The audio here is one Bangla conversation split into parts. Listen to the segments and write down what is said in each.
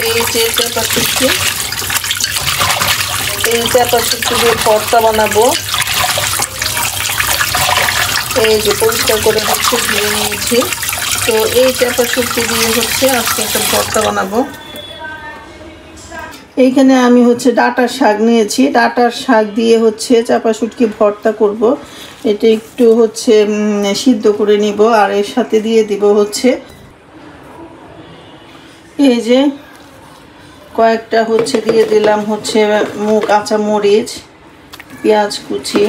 এই যে চাপা শুটকি, এই চাপা শুটকি দিয়ে ভর্তা বানাবো। এই যে পরিষ্কার করে হচ্ছে ধুয়ে নিয়েছি। তো এই চাপা শুটকি দিয়ে হচ্ছে আজকে একটা ভর্তা বানাবো। এইখানে আমি হচ্ছে ডাঁটার শাক নিয়েছি, ডাঁটার শাক দিয়ে হচ্ছে চাপা শুটকি ভর্তা করব। এটা একটু হচ্ছে সিদ্ধ করে নিব, আর এর সাথে দিয়ে দিব হচ্ছে এই যে কয়েকটা হচ্ছে দিয়ে দিলাম হচ্ছে কাঁচা মরিচ, পেঁয়াজ কুচি,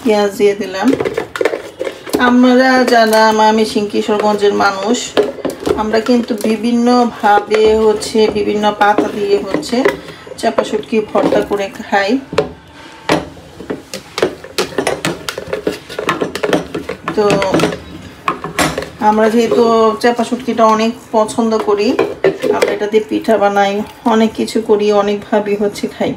পেঁয়াজ দিয়ে দিলাম। আমরা যারা ময়মনসিংহ কিশোরগঞ্জের মানুষ, আমরা কিন্তু বিভিন্নভাবে হচ্ছে বিভিন্ন পাতা দিয়ে হচ্ছে চাপা শুটকি ভর্তা করে খাই। তো আমরা যেহেতু চাপা শুটকিটা অনেক পছন্দ করি, আমরা এটা দিয়ে পিঠা বানাই, অনেক কিছু করি, অনেকভাবে হচ্ছে খাই।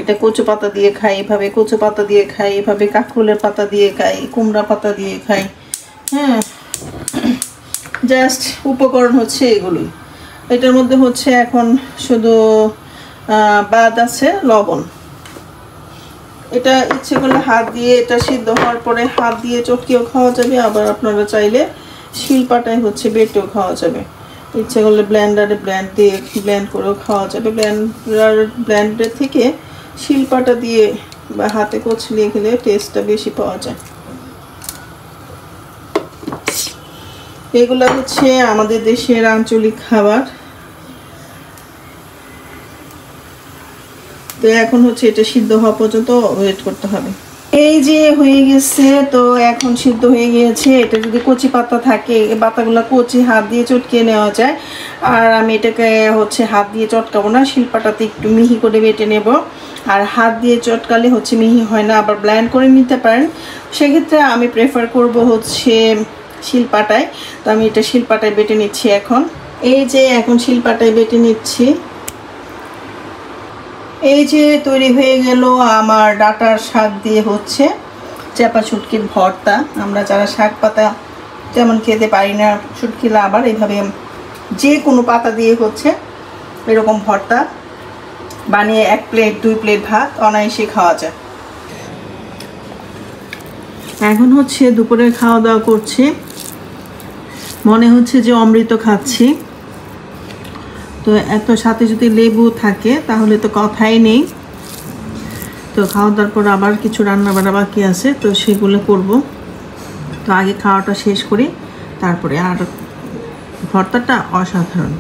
এটা কচু পাতা দিয়ে খাই, এভাবে কচু পাতা দিয়ে খাই, এভাবে কাঁকরোলের পাতা দিয়ে খাই, কুমড়া পাতা দিয়ে খাই। হ্যাঁ, জাস্ট উপকরণ হচ্ছে এগুলোই। এটার মধ্যে হচ্ছে এখন শুধু বাদ আছে লবণ। এটা ইচ্ছে করলে হাত দিয়ে, এটা সিদ্ধ হওয়ার পরে হাত দিয়ে চটকিও খাওয়া যাবে, আবার আপনারা চাইলে শিলপাটায় হচ্ছে বেটেও খাওয়া যাবে। ইচ্ছে করলে ব্লেন্ডারে ব্লেন্ড করেও খাওয়া যাবে। ব্লেন্ডার থেকে শিলপাটা দিয়ে বা হাতে কচলিয়ে খেলে টেস্টটা বেশি পাওয়া যায়। এগুলা হচ্ছে আমাদের দেশের আঞ্চলিক খাবার। তো এখন হচ্ছে এটা সিদ্ধ হওয়া পর্যন্ত ওয়েট করতে হবে। এই যে হয়ে গেছে, তো এখন সিদ্ধ হয়ে গিয়েছে। এটা যদি কচি পাতা থাকে, এই পাতাগুলো কচি হাত দিয়ে চটকিয়ে নেওয়া যায়। আর আমি এটাকে হচ্ছে হাত দিয়ে চটকাবো না, শিলপাটাতে একটু মিহি করে বেটে নেব। আর হাত দিয়ে চটকালে হচ্ছে মিহি হয় না, আবার ব্লেন্ড করে নিতে পারেন। সেক্ষেত্রে আমি প্রেফার করব হচ্ছে শিলপাটায়। তো আমি এটা শিলপাটায় বেটে নিচ্ছি এখন। এই যে এখন শিলপাটায় বেটে নিচ্ছি। এই যে তৈরি হয়ে গেল আমার ডাঁটার শাক দিয়ে হচ্ছে চাপা শুটকির ভর্তা। আমরা যারা শাক পাতা তেমন খেতে পারি না, শুটকিলা আবার এইভাবে যে কোনো পাতা দিয়ে হচ্ছে এরকম ভর্তা বানিয়ে 1 প্লেট 2 প্লেট ভাত অনায়াসে খাওয়া যায়। এখন হচ্ছে দুপুরে খাওয়া দাওয়া করছি, মনে হচ্ছে যে অমৃত খাচ্ছি। তো এত সাথে যদি লেবু থাকে তাহলে তো কথাই নেই। তো খাওয়া দাওয়ার পর আবার কিছু রান্না বান্না বাকি আছে, তো সেগুলো করব। তো আগে খাওয়াটা শেষ করি, তারপরে। আর ভর্তাটা অসাধারণ।